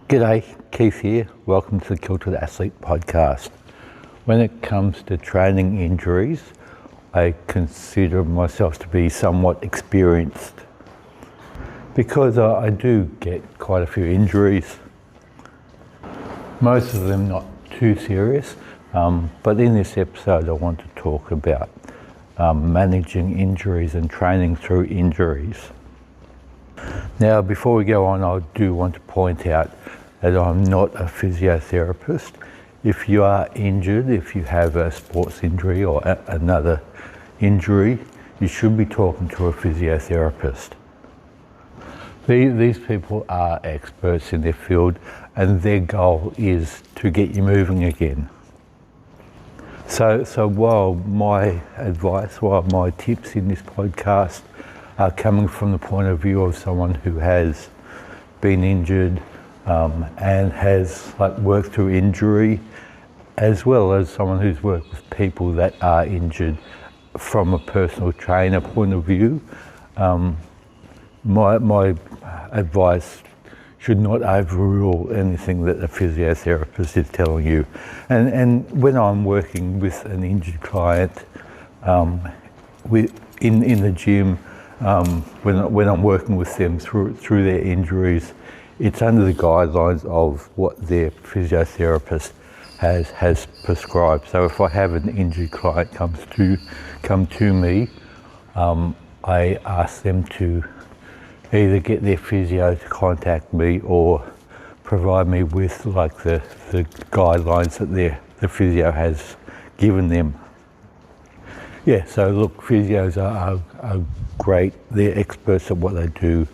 G'day, Keith here. Welcome to the Kilted Athlete podcast. When it comes to training injuries, I consider myself to be somewhat experienced because I do get quite a few injuries. Most of them not too serious, but in this episode I want to talk about managing injuries and training through injuries. Now, before we go on, I do want to point out that I'm not a physiotherapist. If you are injured, if you have a sports injury or another injury, you should be talking to a physiotherapist. These people are experts in their field and their goal is to get you moving again. So while my advice, while my tips in this podcast are coming from the point of view of someone who has been injured and has worked through injury, as well as someone who's worked with people that are injured from a personal trainer point of view, my advice should not overrule anything that a physiotherapist is telling you. And when I'm working with an injured client in the gym, when I'm working with them through their injuries, it's under the guidelines of what their physiotherapist has prescribed. So if I have an injured client come to me, I ask them to either get their physio to contact me or provide me with the guidelines that the physio has given them. Yeah, so look, physios are great. They're experts at what they do.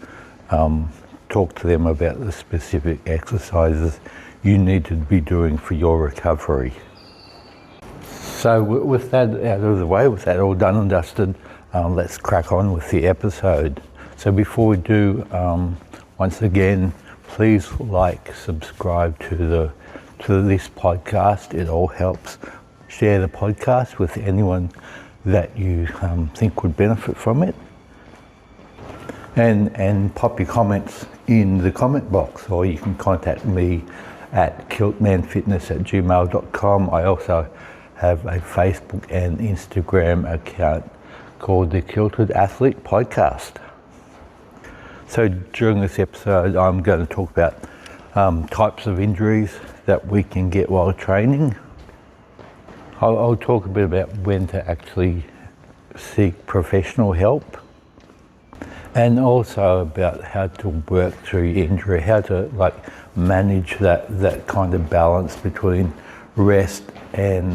Talk to them about the specific exercises you need to be doing for your recovery. So with that out of the way, with that all done and dusted, let's crack on with the episode. So before we do, once again, please subscribe to this podcast. It all helps. Share the podcast with anyone that you think would benefit from it. And pop your comments in the comment box, or you can contact me at kiltmanfitness@gmail.com. I also have a Facebook and Instagram account called the Kilted Athlete Podcast. So during this episode, I'm going to talk about types of injuries that we can get while training. I'll talk a bit about when to actually seek professional help, and also about how to work through injury, how to manage that kind of balance between rest and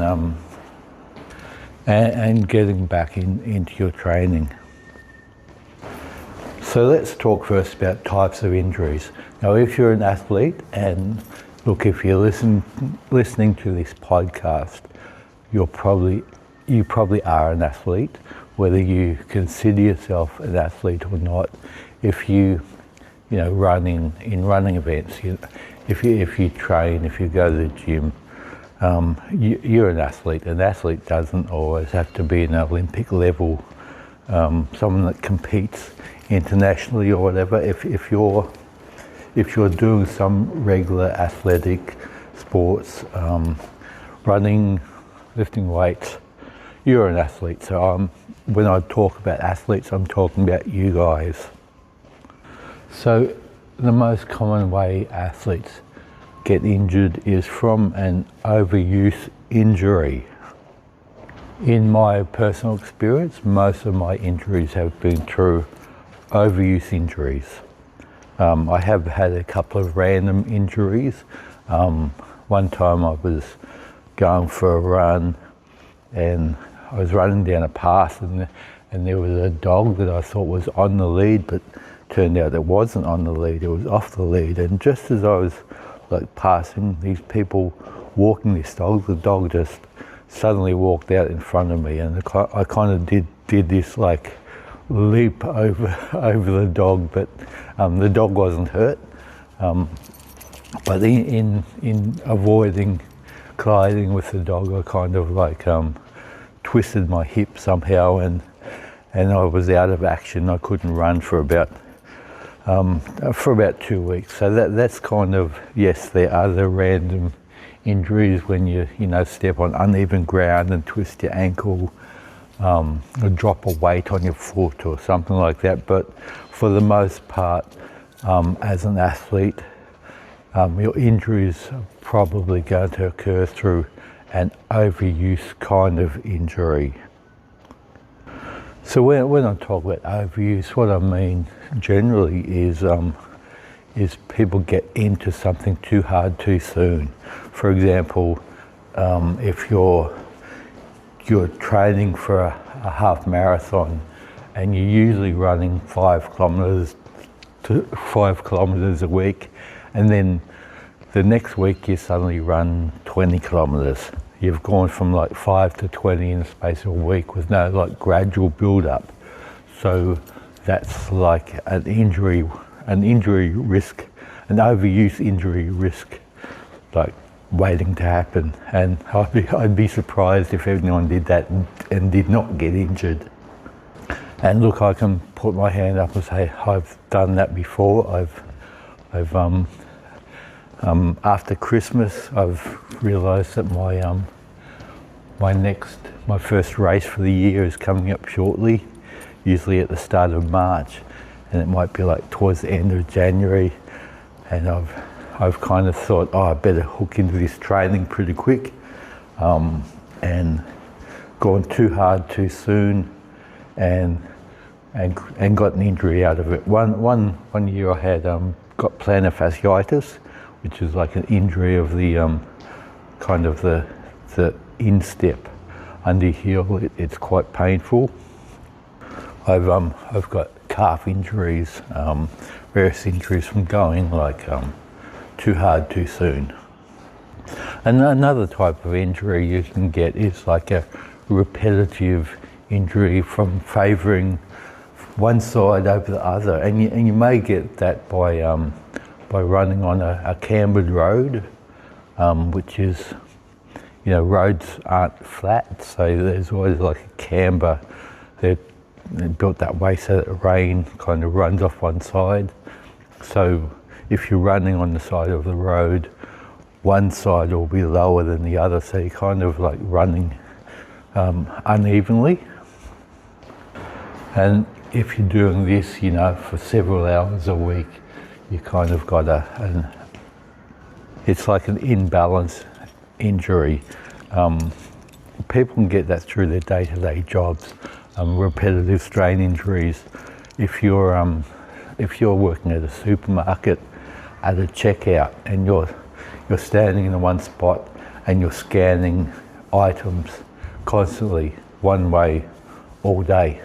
getting back into your training. So let's talk first about types of injuries. Now, if you're an athlete, and look, if you're listening to this podcast, you probably are an athlete, whether you consider yourself an athlete or not. If you run in running events, if you train, if you go to the gym, you're an athlete. An athlete doesn't always have to be an Olympic level, someone that competes internationally or whatever. If you're doing some regular athletic sports, running, lifting weights, you're an athlete. So when I talk about athletes, I'm talking about you guys. So the most common way athletes get injured is from an overuse injury. In my personal experience, most of my injuries have been through overuse injuries. I have had a couple of random injuries. One time I was going for a run and I was running down a path and there was a dog that I thought was on the lead, but turned out it wasn't on the lead, it was off the lead. And just as I was passing these people walking this dog, the dog just suddenly walked out in front of me, and I kind of did this leap over the dog, but the dog wasn't hurt. But in avoiding colliding with the dog, I kind of twisted my hip somehow, and I was out of action. I couldn't run for about for about 2 weeks. So that's kind of, yes, there are the random injuries when you step on uneven ground and twist your ankle, or drop a weight on your foot or something like that. But for the most part, as an athlete, your injuries are probably going to occur through an overuse kind of injury. So when I talk about overuse, what I mean generally is people get into something too hard too soon. For example, if you're training for a half marathon and you're usually running 5 kilometres a week, and then the next week you suddenly run 20 kilometres. You've gone from like 5 to 20 in the space of a week with no like gradual build up. So that's like an injury risk, an overuse injury risk, like waiting to happen. And I'd be surprised if anyone did that and did not get injured. And look, I can put my hand up and say I've done that before. I've after Christmas, I've realised that my first race for the year is coming up shortly, usually at the start of March, and it might be like towards the end of January. And I've kind of thought, oh, I better hook into this training pretty quick, and gone too hard too soon, and got an injury out of it. One year I had got plantar fasciitis, which is like an injury of the kind of the instep under heel. It's quite painful. I've got calf injuries, various injuries from going like too hard too soon. And another type of injury you can get is like a repetitive injury from favouring one side over the other, and you may get that by running on a cambered road, which is, roads aren't flat, so there's always like a camber. They're built that way so that the rain kind of runs off one side. So if you're running on the side of the road, one side will be lower than the other, so you're kind of like running unevenly. And if you're doing this, for several hours a week, you kind of got it's like an imbalance injury. People can get that through their day-to-day jobs, repetitive strain injuries. If you're working at a supermarket at a checkout and you're standing in one spot and you're scanning items constantly one way all day,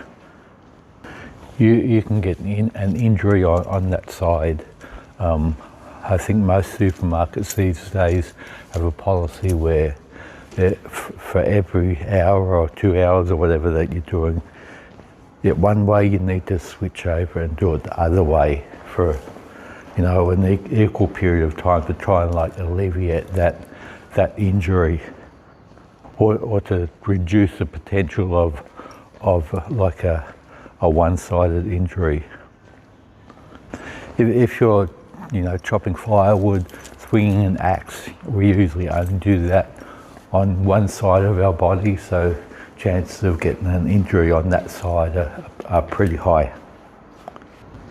you can get an injury on that side. I think most supermarkets these days have a policy where for every hour or 2 hours or whatever that you're doing, one way you need to switch over and do it the other way for an equal period of time to try and like alleviate that injury, or to reduce the potential of like a one-sided injury. If you're chopping firewood, swinging an axe, we usually only do that on one side of our body, so chances of getting an injury on that side are pretty high.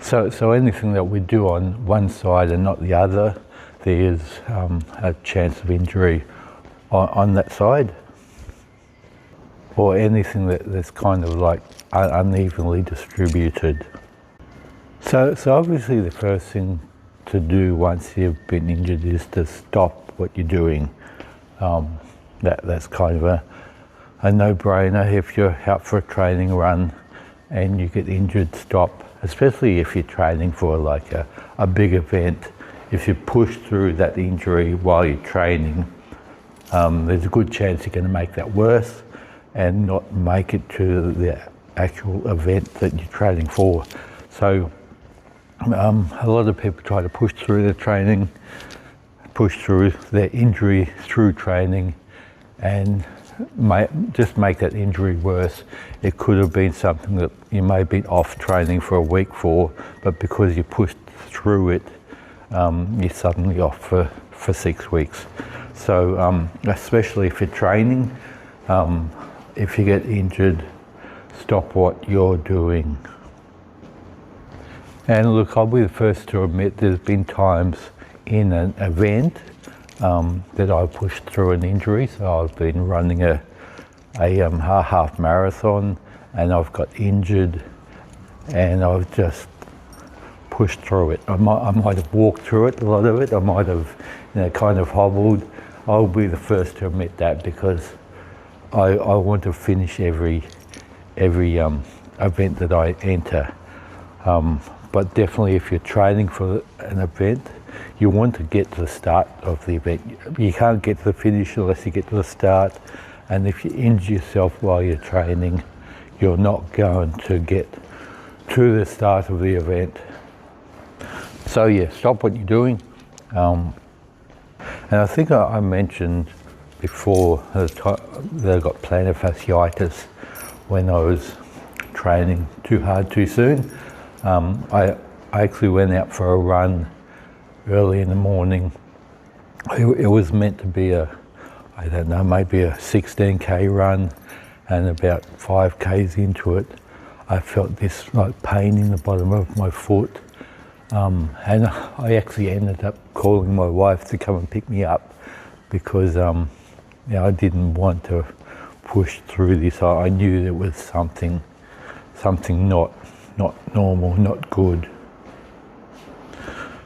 So anything that we do on one side and not the other, there's a chance of injury on that side, or anything that's kind of like unevenly distributed. So obviously the first thing to do once you've been injured is to stop what you're doing. That's kind of a no-brainer. If you're out for a training run and you get injured, stop. Especially if you're training for like a big event. If you push through that injury while you're training, there's a good chance you're going to make that worse and not make it to the actual event that you're training for. So a lot of people try to push through their training, push through their injury through training, and just make that injury worse. It could have been something that you may have been off training for a week for, but because you pushed through it, you're suddenly off for 6 weeks. So especially if you're training, if you get injured, stop what you're doing. And look, I'll be the first to admit there's been times in an event that I pushed through an injury. So I've been running a half marathon and I've got injured and I've just pushed through it. I might have walked through it, a lot of it. I might have, kind of hobbled. I'll be the first to admit that because I want to finish every event that I enter. But definitely if you're training for an event, you want to get to the start of the event. You can't get to the finish unless you get to the start. And if you injure yourself while you're training, you're not going to get to the start of the event. So yeah, stop what you're doing. And I think I mentioned before that I got plantar fasciitis when I was training too hard too soon. I actually went out for a run early in the morning. It was meant to be I don't know, maybe a 16k run, and about 5k's into it, I felt this like pain in the bottom of my foot. And I actually ended up calling my wife to come and pick me up because I didn't want to push through this. I knew there was something not normal, not good.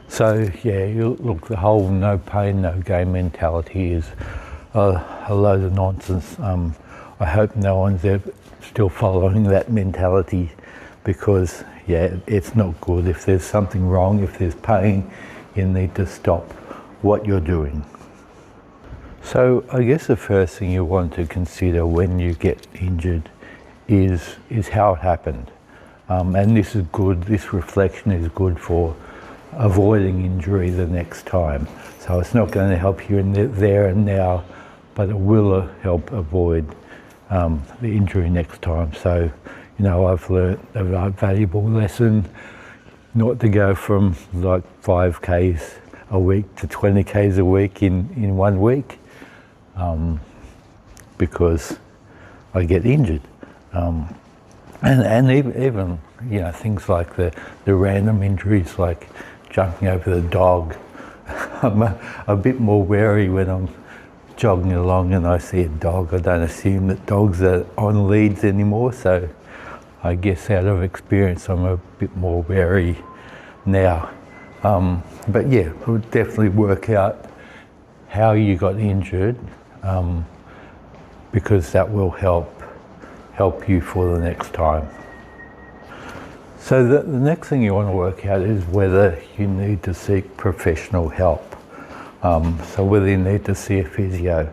So yeah, look, the whole no pain, no gain mentality is a load of nonsense. I hope no one's still following that mentality because yeah, it's not good. If there's something wrong, if there's pain, you need to stop what you're doing. So I guess the first thing you want to consider when you get injured is how it happened. And this is good, this reflection is good for avoiding injury the next time. So it's not going to help you in the there and now, but it will help avoid the injury next time. So, I've learned a valuable lesson not to go from like 5k's a week to 20k's a week in 1 week because I get injured. And even things like the random injuries like jumping over the dog. I'm a bit more wary when I'm jogging along and I see a dog. I don't assume that dogs are on leads anymore, so I guess out of experience I'm a bit more wary now. But yeah, I would definitely work out how you got injured because that will help you for the next time. So the next thing you want to work out is whether you need to seek professional help. So whether you need to see a physio.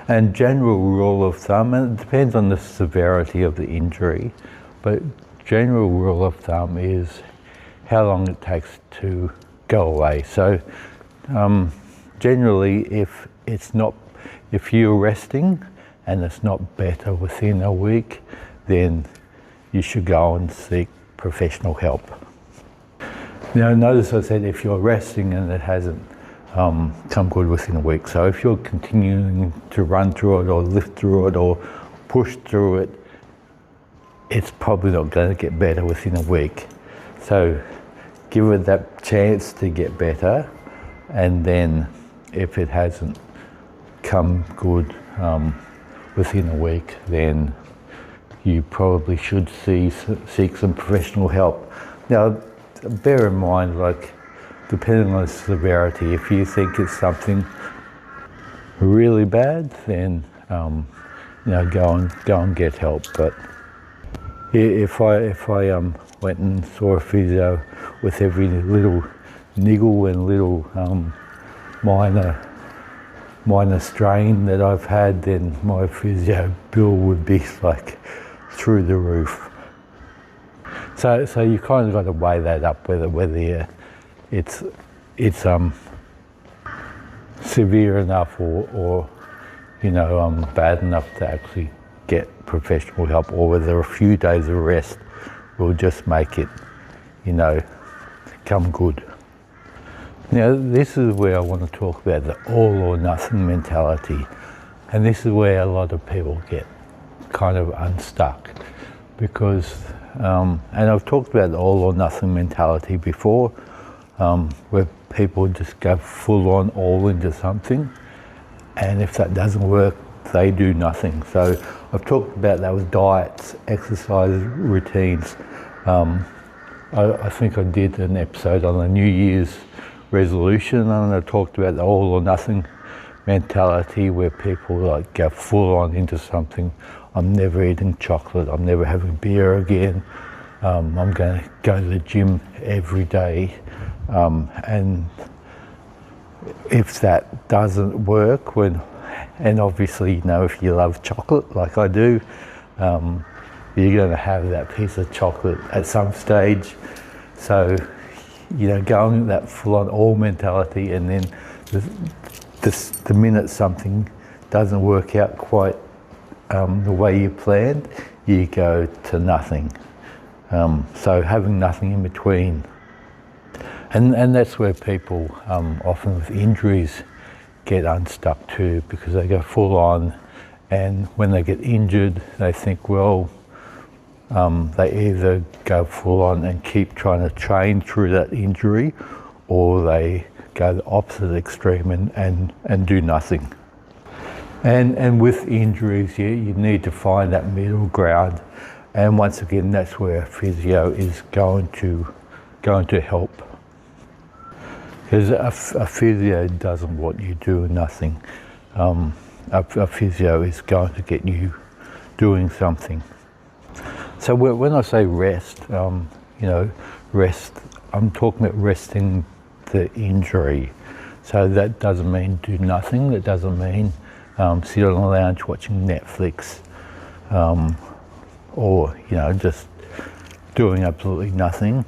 And general rule of thumb, and it depends on the severity of the injury, but general rule of thumb is how long it takes to go away. So generally if you're resting and it's not better within a week, then you should go and seek professional help. Now notice I said if you're resting and it hasn't come good within a week. So if you're continuing to run through it or lift through it or push through it, it's probably not going to get better within a week. So give it that chance to get better, and then if it hasn't come good within a week, then you probably should seek some professional help. Now, bear in mind, like, depending on the severity, if you think it's something really bad, then go and get help. But if I went and saw a physio with every little niggle and little minor strain that I've had, then my physio bill would be like through the roof. So you kind of got to weigh that up, whether it's severe enough or bad enough to actually get professional help, or whether a few days of rest will just make it come good. Now, this is where I want to talk about the all or nothing mentality. And this is where a lot of people get kind of unstuck because, and I've talked about the all or nothing mentality before, where people just go full on all into something. And if that doesn't work, they do nothing. So I've talked about that with diets, exercise routines. I think I did an episode on the New Year's resolution, and I talked about the all or nothing mentality where people like go full on into something. I'm never eating chocolate, I'm never having beer again, I'm going to go to the gym every day, and if that doesn't work, and obviously, you know, if you love chocolate like I do, you're going to have that piece of chocolate at some stage. So, you know, going that full-on all mentality, and then the minute something doesn't work out quite the way you planned, you go to nothing. So having nothing in between. And that's where people, often with injuries, get unstuck too, because they go full on, and when they get injured, they think, well, they either go full on and keep trying to train through that injury, or they go the opposite extreme and do nothing. And with injuries, you need to find that middle ground. And once again, that's where physio is going to help. Because a physio doesn't want you doing nothing. A physio is going to get you doing something. So when I say rest, you know, rest, I'm talking about resting the injury. So that doesn't mean do nothing. That doesn't mean sit on the lounge watching Netflix, or, you know, just doing absolutely nothing.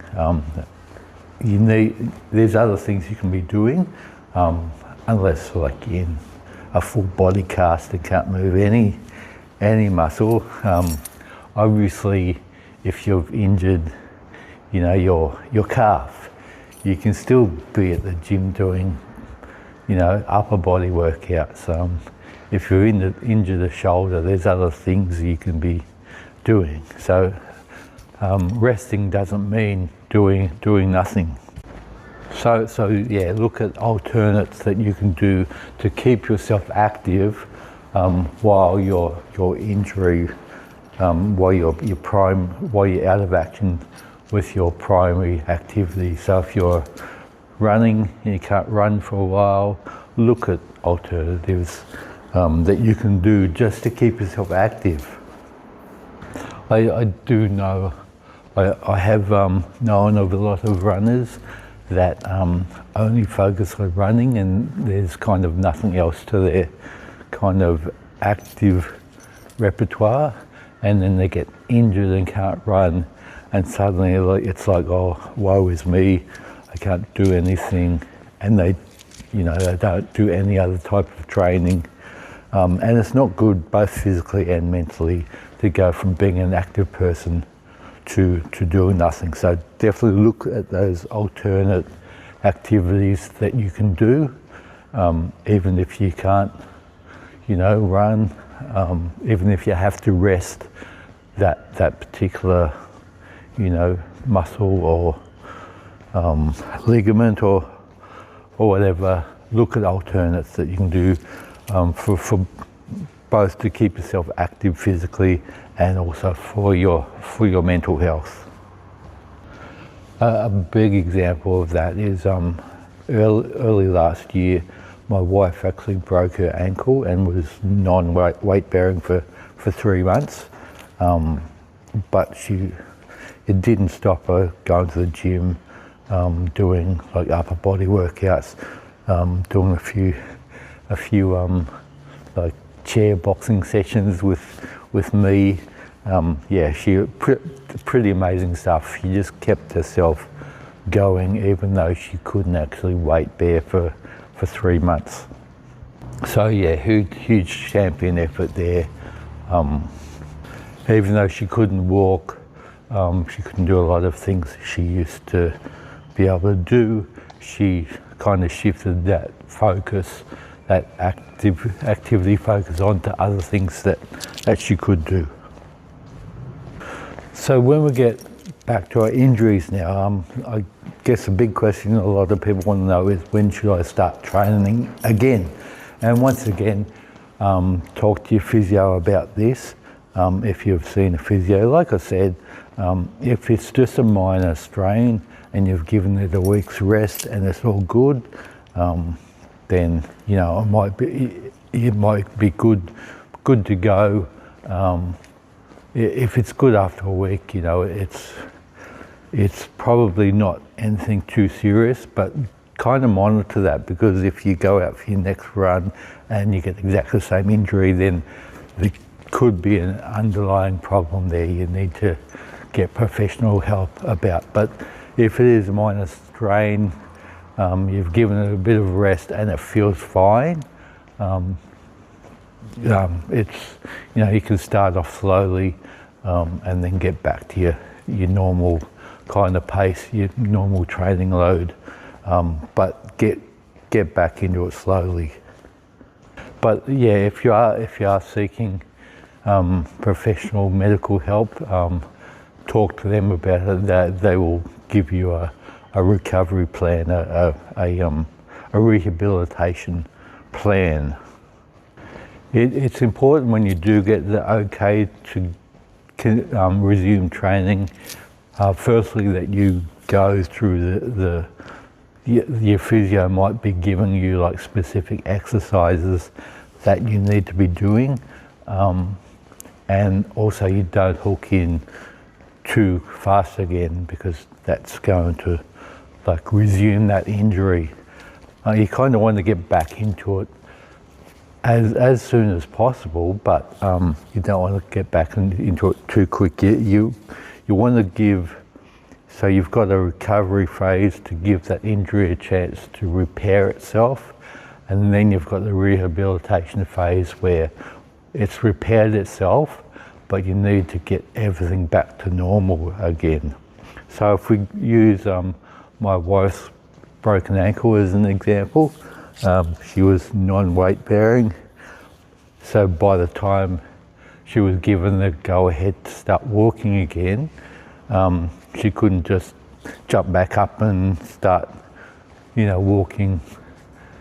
There's other things you can be doing, unless like in a full body cast and can't move any muscle. Obviously, if you've injured, you know, your calf, you can still be at the gym doing, you know, upper body workouts. If you're injured the shoulder, there's other things you can be doing. So resting doesn't mean doing nothing. So yeah, look at alternates that you can do to keep yourself active while your injury, while you're out of action with your primary activity. So if you're running and you can't run for a while, look at alternatives that you can do just to keep yourself active. I do know, I have known of a lot of runners that only focus on running, and there's kind of nothing else to their kind of active repertoire, and then they get injured and can't run, and suddenly it's like, oh, woe is me, I can't do anything, and they don't do any other type of training, and it's not good both physically and mentally to go from being an active person to doing nothing. So definitely look at those alternate activities that you can do, even if you can't, you know, run, even if you have to rest that particular, you know, muscle or ligament or whatever. Look at alternates that you can do for both to keep yourself active physically and also for your mental health. A big example of that is early last year, my wife actually broke her ankle and was non-weight bearing for 3 months, but it didn't stop her going to the gym, doing like upper body workouts, doing a few like chair boxing sessions with me. Pretty amazing stuff. She just kept herself going even though she couldn't actually weight bear for 3 months. So yeah, huge champion effort there. Even though she couldn't walk, she couldn't do a lot of things she used to be able to do, she kind of shifted that focus, that activity focus onto other things that she could do. So when we get back to our injuries now, I guess a big question a lot of people want to know is, when should I start training again? And once again, talk to your physio about this. If you've seen a physio, like I said, if it's just a minor strain and you've given it a week's rest and it's all good, then it might be good to go. If it's good after a week, it's probably not anything too serious, but kind of monitor that, because if you go out for your next run and you get exactly the same injury, then there could be an underlying problem there you need to get professional help about. But if it is a minor strain, you've given it a bit of rest and it feels fine, it's, you can start off slowly and then get back to your normal kind of pace, your normal training load, but get back into it slowly. But yeah, if you are seeking professional medical help, talk to them about it. That they will give you a recovery plan, a rehabilitation plan. It's important when you do get the okay to resume training, firstly that you go through your physio might be giving you like specific exercises that you need to be doing, and also you don't hook in too fast again, because that's going to like resume that injury. You kind of want to get back into it as soon as possible, but you don't want to get back into it too quick. You want to give, so you've got a recovery phase to give that injury a chance to repair itself, and then you've got the rehabilitation phase where it's repaired itself, but you need to get everything back to normal again. So if we use my wife's broken ankle as an example, she was non-weight bearing, so by the time she was given the go-ahead to start walking again, she couldn't just jump back up and start, walking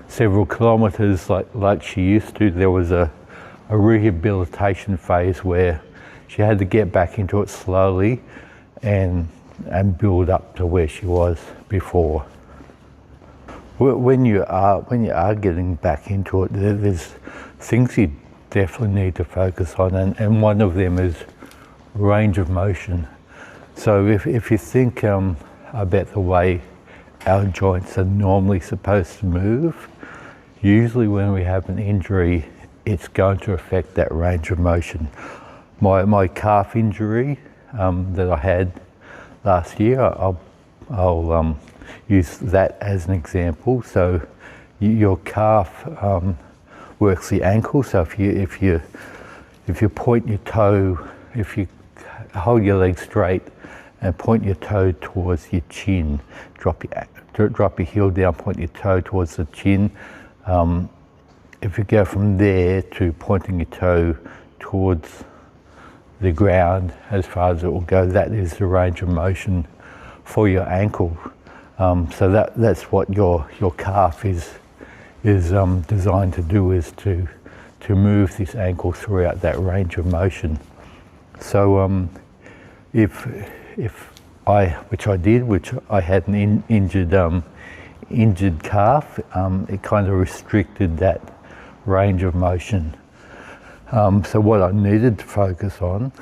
several kilometres like she used to. There was a rehabilitation phase where she had to get back into it slowly and build up to where she was before. When you are getting back into it, there's things you definitely need to focus on, and one of them is range of motion. So if you think about the way our joints are normally supposed to move, usually when we have an injury, it's going to affect that range of motion. My calf injury that I had last year, I'll use that as an example. So your calf works the ankle. So if you point your toe, if you hold your leg straight and point your toe towards your chin, drop your heel down, point your toe towards the chin. If you go from there to pointing your toe towards the ground as far as it will go, that is the range of motion for your ankle. So that's what your calf is designed to do, is to move this ankle throughout that range of motion. So if which I had an injured calf, it kind of restricted that range of motion. So what I needed to focus on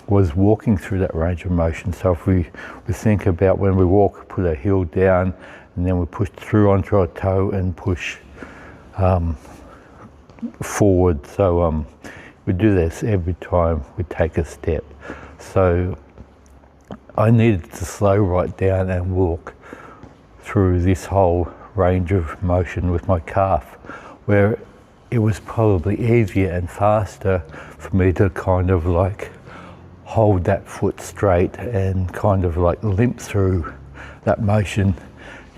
was walking through that range of motion. So if we think about when we walk, put our heel down and then we push through onto our toe and push forward. So we do this every time we take a step. So I needed to slow right down and walk through this whole range of motion with my calf, where it was probably easier and faster for me to kind of like hold that foot straight and kind of like limp through that motion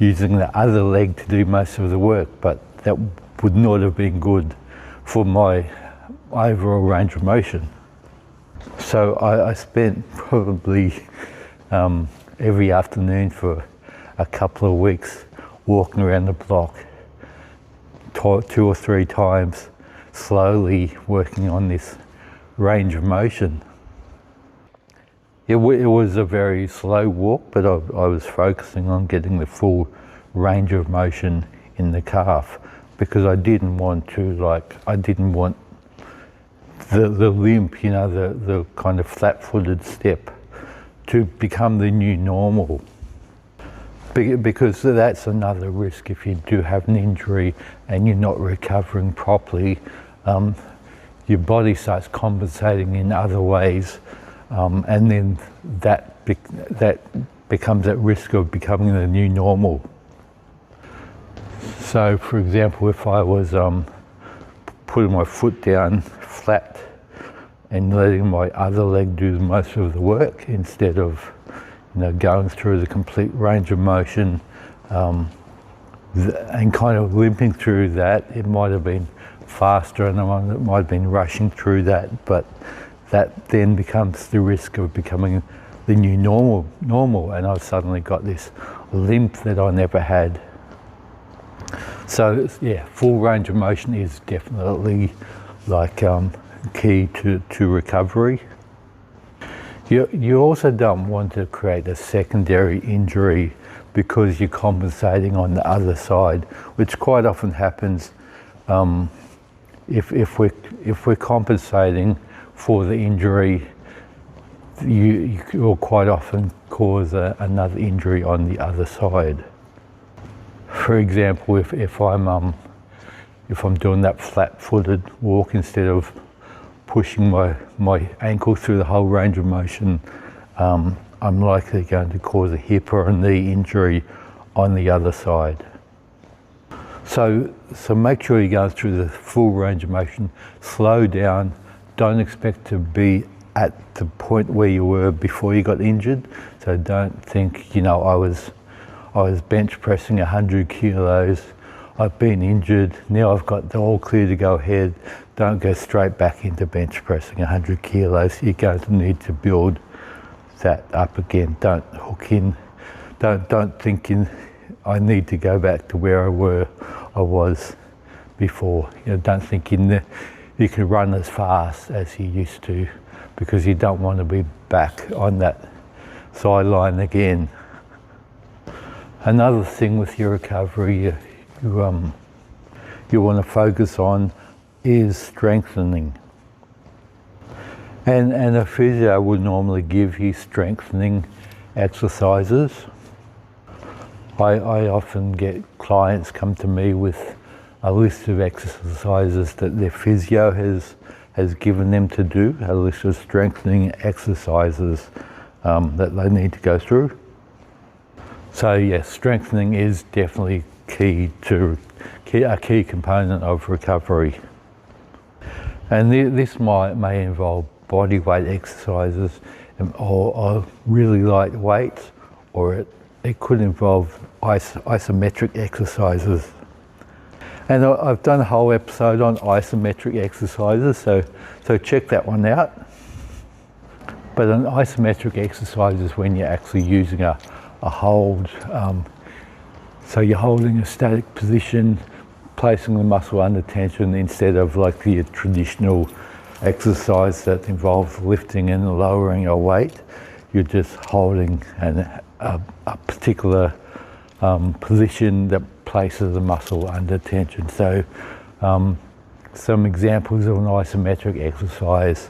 using the other leg to do most of the work, but that would not have been good for my overall range of motion. So I spent probably every afternoon for a couple of weeks walking around the block 2 or 3 times, slowly working on this range of motion. It was a very slow walk, but I was focusing on getting the full range of motion in the calf, because I didn't want the limp, the kind of flat-footed step to become the new normal. Because that's another risk. If you do have an injury and you're not recovering properly, your body starts compensating in other ways, and then that becomes at risk of becoming the new normal. So, for example, if I was putting my foot down flat and letting my other leg do most of the work instead of going through the complete range of motion, and kind of limping through that, it might have been faster and I might have been rushing through that, but that then becomes the risk of becoming the new normal, and I've suddenly got this limp that I never had. So yeah, full range of motion is definitely key to recovery. You also don't want to create a secondary injury because you're compensating on the other side, which quite often happens. If we're compensating for the injury, you will quite often cause another injury on the other side. For example, if I'm doing that flat-footed walk, instead of pushing my ankle through the whole range of motion, I'm likely going to cause a hip or a knee injury on the other side. So make sure you go through the full range of motion, slow down, don't expect to be at the point where you were before you got injured. So don't think, I was bench pressing 100 kilos, I've been injured, now I've got the all clear to go ahead. Don't go straight back into bench pressing 100 kilos. You're going to need to build that up again. Don't hook in, don't think I need to go back to where I was before. Don't think you can run as fast as you used to, because you don't want to be back on that sideline again. Another thing with your recovery you want to focus on is strengthening. And a physio would normally give you strengthening exercises. I often get clients come to me with a list of exercises that their physio has given them to do, a list of strengthening exercises that they need to go through. So yes, strengthening is definitely a key component of recovery. And this may involve body weight exercises or really light weights, or it could involve isometric exercises. And I've done a whole episode on isometric exercises, so check that one out. But an isometric exercise is when you're actually using a hold. So you're holding a static position, placing the muscle under tension, instead of like the traditional exercise that involves lifting and lowering a weight. You're just holding a particular position that places the muscle under tension. So some examples of an isometric exercise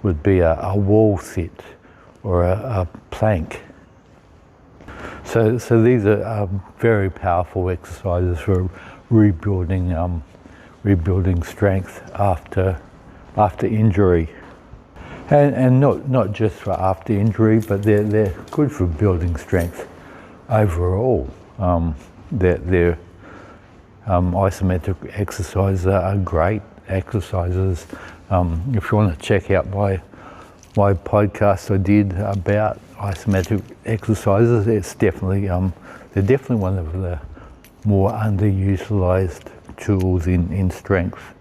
would be a wall sit or a plank. So these are very powerful exercises for rebuilding strength after injury, and not just for after injury, but they're good for building strength overall. They're isometric exercises are great exercises. If you want to check out my podcast I did about isometric exercises, it's definitely they're definitely one of the more underutilized tools in strength.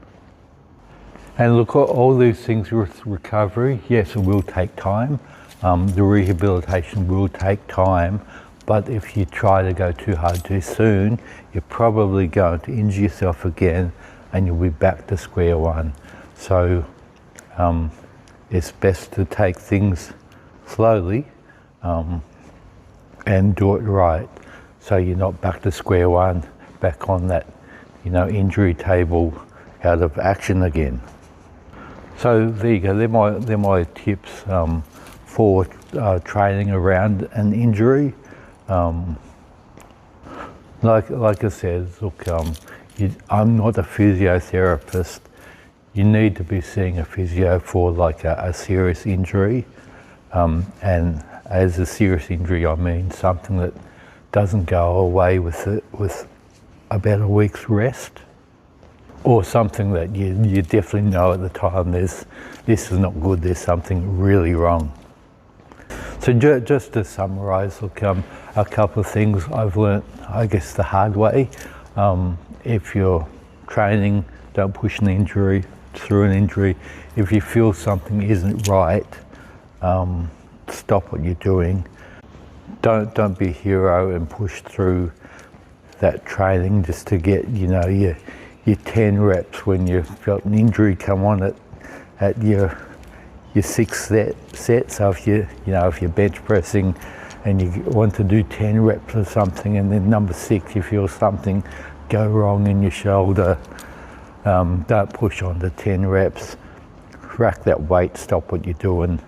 And look, all these things with recovery, yes, it will take time. The rehabilitation will take time, but if you try to go too hard too soon, you're probably going to injure yourself again and you'll be back to square one. So it's best to take things slowly and do it right, so you're not back to square one, back on that, injury table, out of action again. So there you go, they're my tips for training around an injury. Like I said, look, I'm not a physiotherapist. You need to be seeing a physio for like a serious injury. And as a serious injury, I mean something that doesn't go away with about a week's rest, or something that you definitely know at the time this is not good, there's something really wrong. So just to summarise, look, a couple of things I've learnt, I guess, the hard way. If you're training, don't push an injury through an injury. If you feel something isn't right, stop what you're doing. Don't be a hero and push through that training just to get your 10 reps when you felt an injury come on at your 6th set. So if you're bench pressing and you want to do 10 reps or something, and then number 6 you feel something go wrong in your shoulder, don't push on to 10 reps. Rack that weight, stop what you're doing.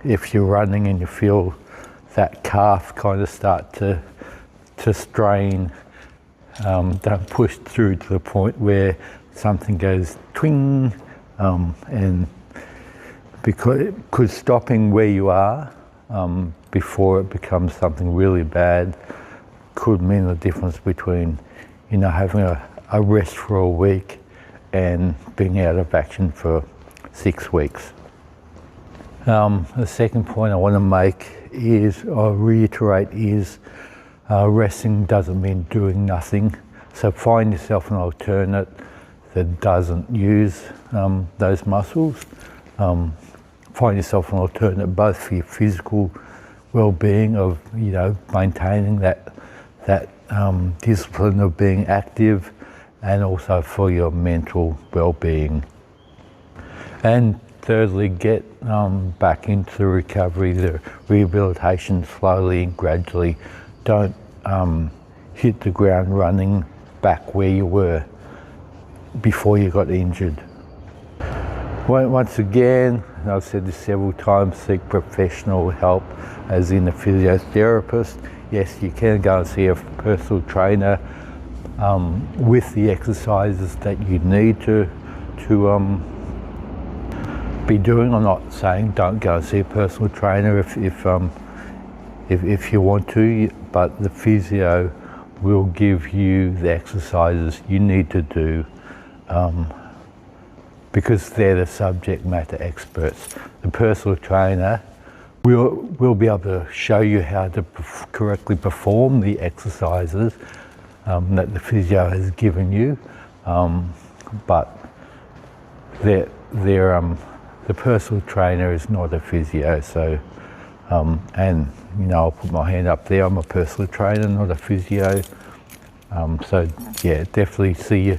If you're running and you feel that calf kind of start to strain, don't push through to the point where something goes twing, and because stopping where you are before it becomes something really bad could mean the difference between having a rest for a week and being out of action for 6 weeks. The second point I want to make is, or reiterate, is resting doesn't mean doing nothing. So find yourself an alternate that doesn't use those muscles. Find yourself an alternate both for your physical well-being of maintaining that discipline of being active, and also for your mental well-being. And thirdly, get back into recovery, the rehabilitation, slowly and gradually. Don't hit the ground running back where you were before you got injured. Once again, I've said this several times, seek professional help, as in a physiotherapist. Yes, you can go and see a personal trainer with the exercises that you need to be doing. I'm not saying don't go and see a personal trainer if you want to, but the physio will give you the exercises you need to do, because they're the subject matter experts. The personal trainer will be able to show you how to correctly perform the exercises that the physio has given you, but the personal trainer is not a physio. So, and I'll put my hand up there. I'm a personal trainer, not a physio. So yeah, definitely see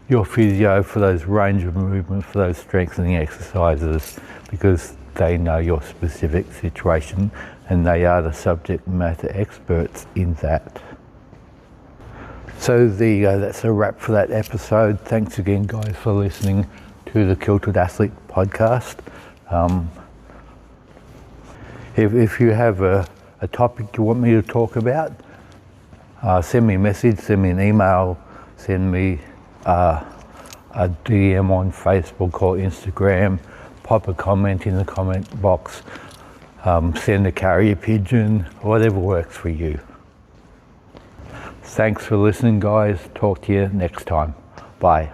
your physio for those range of movement, for those strengthening exercises, because they know your specific situation and they are the subject matter experts in that. So there you go, that's a wrap for that episode. Thanks again, guys, for listening to the Kilted Athlete podcast. If you have a topic you want me to talk about, send me a message, send me an email, send me a DM on Facebook or Instagram, pop a comment in the comment box, send a carrier pigeon, whatever works for you. Thanks for listening, guys. Talk to you next time. Bye.